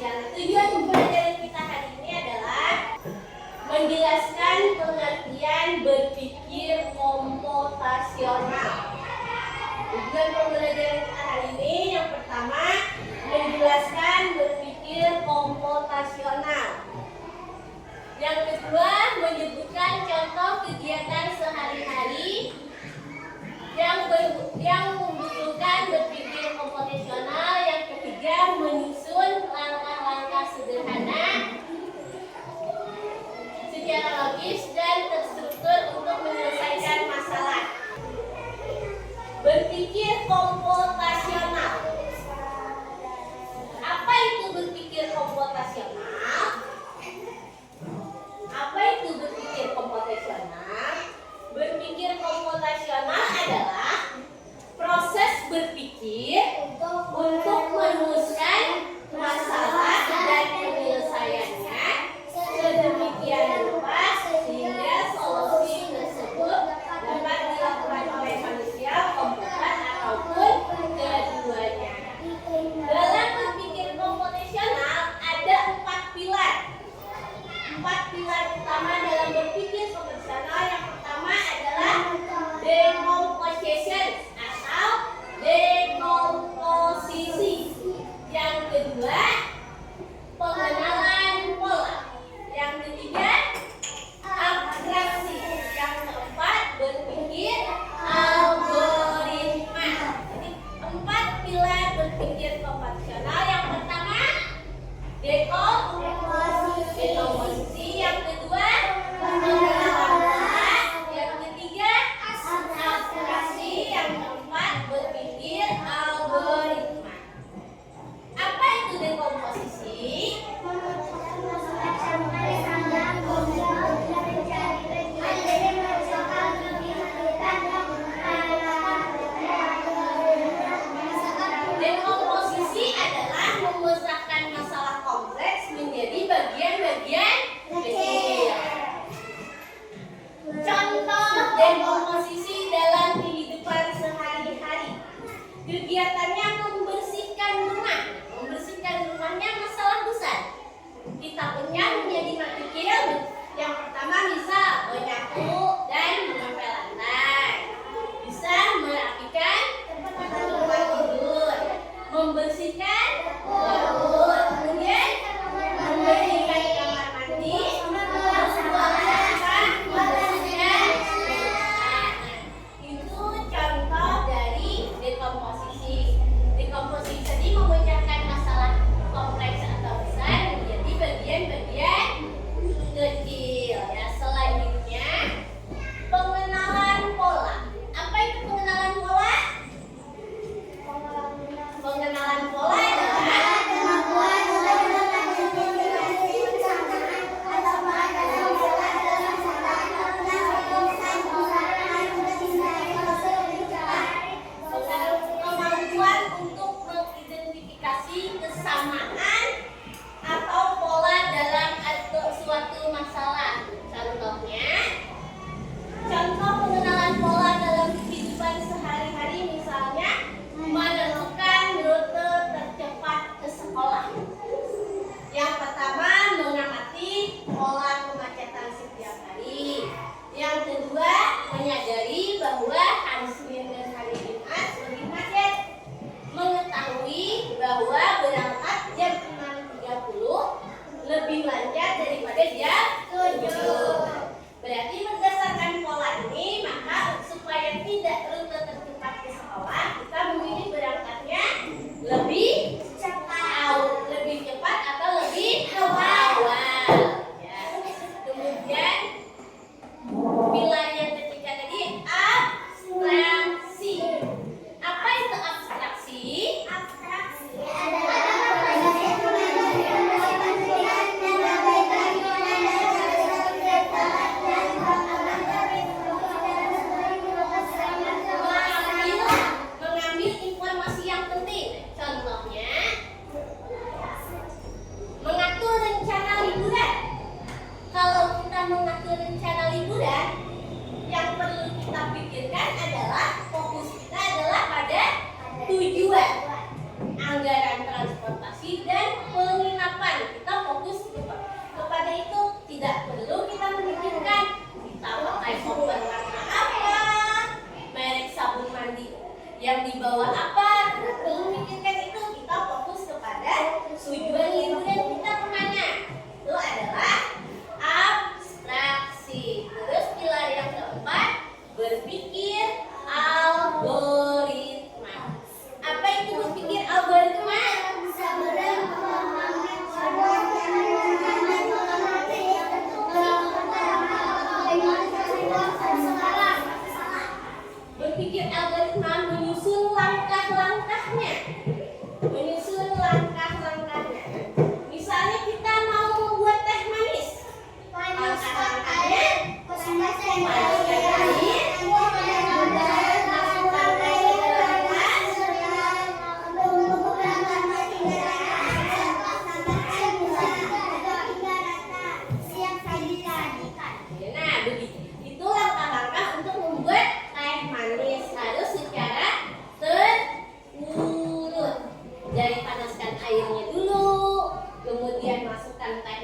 komputasional. Tujuan pembelajaran kita hari ini adalah menjelaskan pengertian berpikir komputasional. Tujuan pembelajaran kita hari ini yang pertama menjelaskan berpikir komputasional. Yang kedua menyebutkan contoh kegiatan sehari-hari yang membutuhkan berpikir komputasional. Yang ketiga menyusun langkah-langkah sederhana secara logis dan terstruktur untuk menyelesaikan masalah. Berpikir komputasional. Apa itu berpikir komputasional? Apa itu berpikir komputasional? Berpikir komputasional adalah proses berpikir untuk merumuskan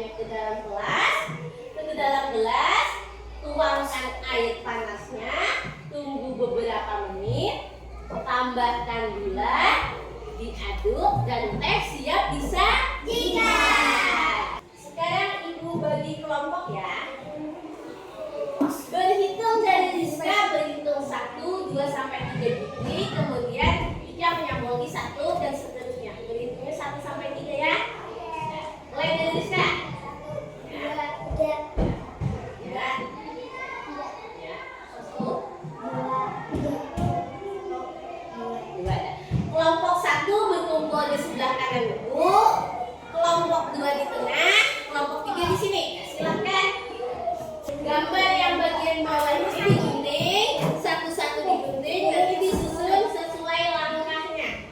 masukkannya ke dalam gelas. Ke dalam gelas, tuangkan air panasnya, tunggu beberapa menit, tambahkan gula, diaduk dan teh siap disajikan. Sekarang ibu bagi kelompok ya. Berhitung dari Rizka, berhitung 1, 2 sampai 3 detik, kemudian Ika menyambungi 1 dan seterusnya. Berhitungnya 1 sampai 3 ya. Mulai dari Rizka. Kelompok 1 berkumpul di sebelah kanan ibu, kelompok 2 di tengah, kelompok 3 di sini. Silakan. Gambar yang bagian bawah ini digunting, satu-satu digunting, nanti disusun sesuai langkahnya.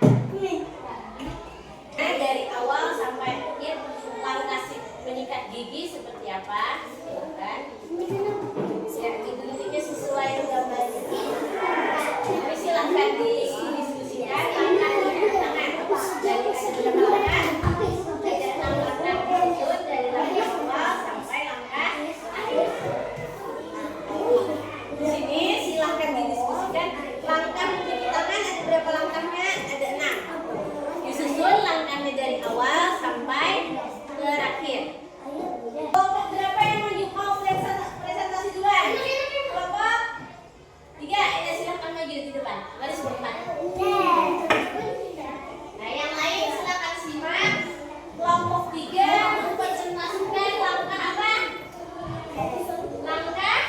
Nah, dari awal sampai akhir langkah menyikat gigi seperti apa? Silakan. Ya, diguntingnya sesuai gambar ini. Tapi silakan didiskusikan langkahnya tangan. Dari ada berapa langkah? Ada 6 langkah disusun dari langkah awal sampai langkah akhir. Di sini silahkan didiskusikan langkah mencuci tangan ada berapa langkahnya? Ada 6. Disusun langkahnya dari awal sampai terakhir. Kelompok berapa yang mau presentasi duluan? Kelompok 3, ya silahkan maju di depan. Baris berdepan. Nah, yang lain silahkan simak. Kelompok 3 mempresentasikan langkah apa? Langkah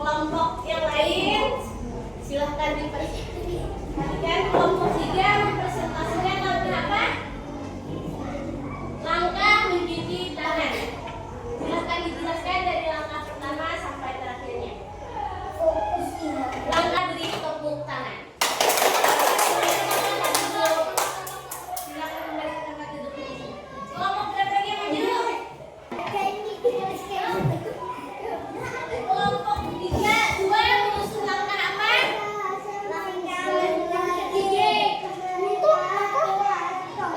kelompok yang lain silahkan diperhatikan. Kelompok 3 mempresentasikan langkah apa? Langkah mencuci tangan. Silahkan dijelaskan dari langkah pertama sampai terakhirnya. Langkah beri tepuk tangan. Silahkan kembali ke tempat duduk di sini. Kelompok berapa yang maju? Kelompok 3, 2 menyusun langkah apa?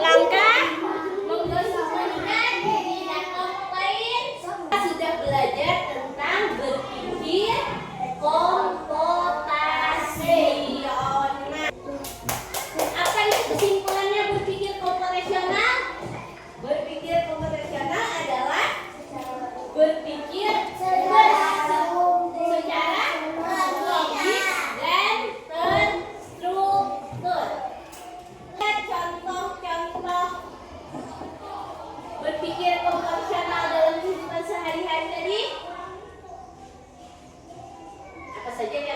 Langkah menggosok-gosokkan gigi. Dan kelompok lain sudah belajar tentang berpikir komputasional. Apa itu kesimpulannya berpikir komputasional? Berpikir komputasional adalah berpikir secara logis dan terstruktur. Lihat contoh-contoh berpikir komputasional dalam kehidupan sehari-hari tadi. Apa saja yang